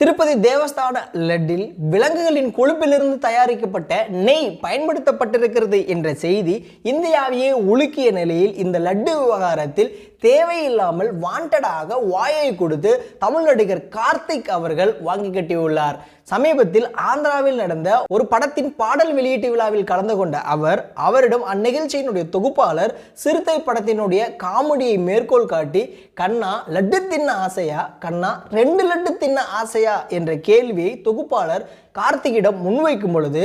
திருப்பதி தேவஸ்தான லட்டில் விலங்குகளின் கொழுப்பிலிருந்து தயாரிக்கப்பட்ட நெய் பயன்படுத்தப்பட்டிருக்கிறது என்ற செய்தி இந்தியாவையே உலுக்கிய நிலையில் இந்த லட்டு விவகாரத்தில் தேவையில்லாமல் வாண்டடாக வாயை கொடுத்து தமிழ் நடிகர் கார்த்திக் அவர்கள் வாங்கி கட்டியுள்ளார். சமீபத்தில் ஆந்திராவில் நடந்த ஒரு படத்தின் பாடல் வெளியீட்டு விழாவில் கலந்து கொண்ட அவரிடம் அந்நிகழ்ச்சியினுடைய தொகுப்பாளர் சிறுத்தை படத்தினுடைய காமெடியை மேற்கோள் காட்டி, கண்ணா லட்டு தின்ன ஆசையா, கண்ணா 2 லட்டு தின்ன ஆசையா என்ற கேள்வியை தொகுப்பாளர் கார்த்திகிடம் முன்வைக்கும் பொழுது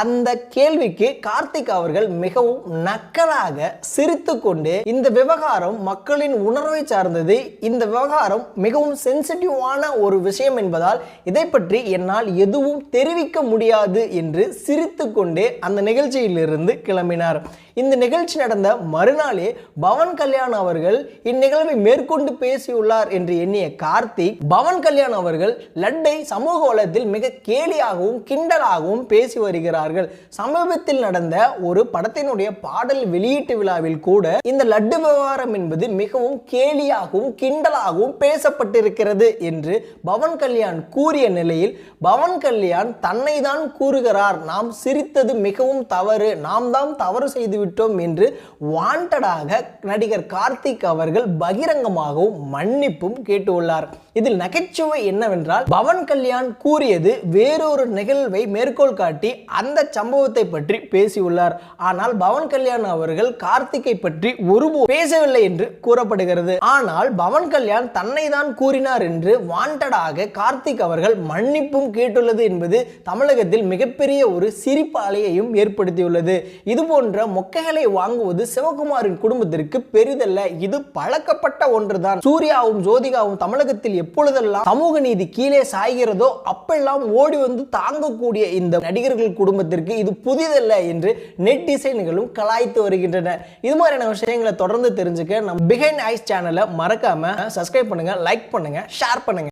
அந்த கேள்விக்கு கார்த்திக் அவர்கள் மிகவும் நக்கலாக சிரித்து கொண்டு, இந்த விவகாரம் மக்களின் உணர்வை சார்ந்தது, இந்த விவகாரம் மிகவும் சென்சிட்டிவான ஒரு விஷயம் என்பதால் இதை பற்றி என்னால் எதுவும் தெரிவிக்க முடியாது என்று சிரித்து கொண்டே அந்த நிகழ்ச்சியிலிருந்து கிளம்பினார். இந்த நிகழ்ச்சி நடந்த மறுநாளே பவன் கல்யாண் அவர்கள் இந்நிகழ்வை மேற்கொண்டு பேசியுள்ளார் என்று எண்ணிய கார்த்திக், பவன் கல்யாண் அவர்கள் லட்டை சமூக வலத்தில் மிக கேலியாகவும் கிண்டலாகவும் பேசி வருகிறார். சமீபத்தில் நடந்த ஒரு படத்தினுடைய பாடல் வெளியீட்டு விழாவில் கூட இந்த லட்டு விவகாரம் என்பது மிகவும் கேலியாகவும் கிண்டலாகவும் பேசப்பட்டிருக்கிறது என்று பவன் கல்யாண் கூறிய நிலையில், பவன் கல்யாண் தன்னை தான் கூறுகிறார், நாம் சிரித்தது மிகவும் தவறு, நாம் தான் தவறு செய்து விட்டோம் என்று வாண்டடாக நடிகர் கார்த்திக் அவர்கள் பகிரங்கமாகவும் மன்னிப்பும் கேட்டுள்ளார். இதில் நகைச்சுவை என்னவென்றால், பவன் கல்யாண் கூறியது வேறொரு நிகழ்வை மேற்கோள் காட்டி அந்த சம்பவத்தை பற்றி பேசியுள்ளார். ஆனால் பவன் கல்யாண் அவர்கள் கார்த்திகை பற்றி ஒருபோதும் பேசவில்லை என்று கூறப்படுகிறது. ஆனால் பவன் கல்யாண் தன்னை தான் கூறினார் என்று வாண்டடாக கார்த்திக் அவர்கள் மன்னிப்பும் கேட்டுள்ளது என்பது தமிழகத்தில் மிகப்பெரிய ஒரு சிரிப்பு அலையையும் ஏற்படுத்தியுள்ளது. இது போன்ற மொக்கைகளை வாங்குவது சிவகுமாரின் குடும்பத்திற்கு பெரிதல்ல, இது பழக்கப்பட்ட ஒன்றுதான். சூர்யாவும் ஜோதிகாவும் தமிழகத்தில் எப்பொழுதெல்லாம் சமூக நீதி கீழே சாய்கிறதோ அப்பெல்லாம் ஓடி வந்து தாங்கக்கூடிய இந்த நடிகர்கள் குடும்பத்திற்கு இது புதிதல்ல என்று நெட்டிசன்களும் கலாய்த்து வருகின்றனர். இது மாதிரியான விஷயங்களை தொடர்ந்து தெரிஞ்சுக்க நம்ம பிஹைண்ட் ஐஸ் சேனலை மறக்காம சப்ஸ்கிரைப் பண்ணுங்க, லைக் பண்ணுங்க, ஷேர் பண்ணுங்க.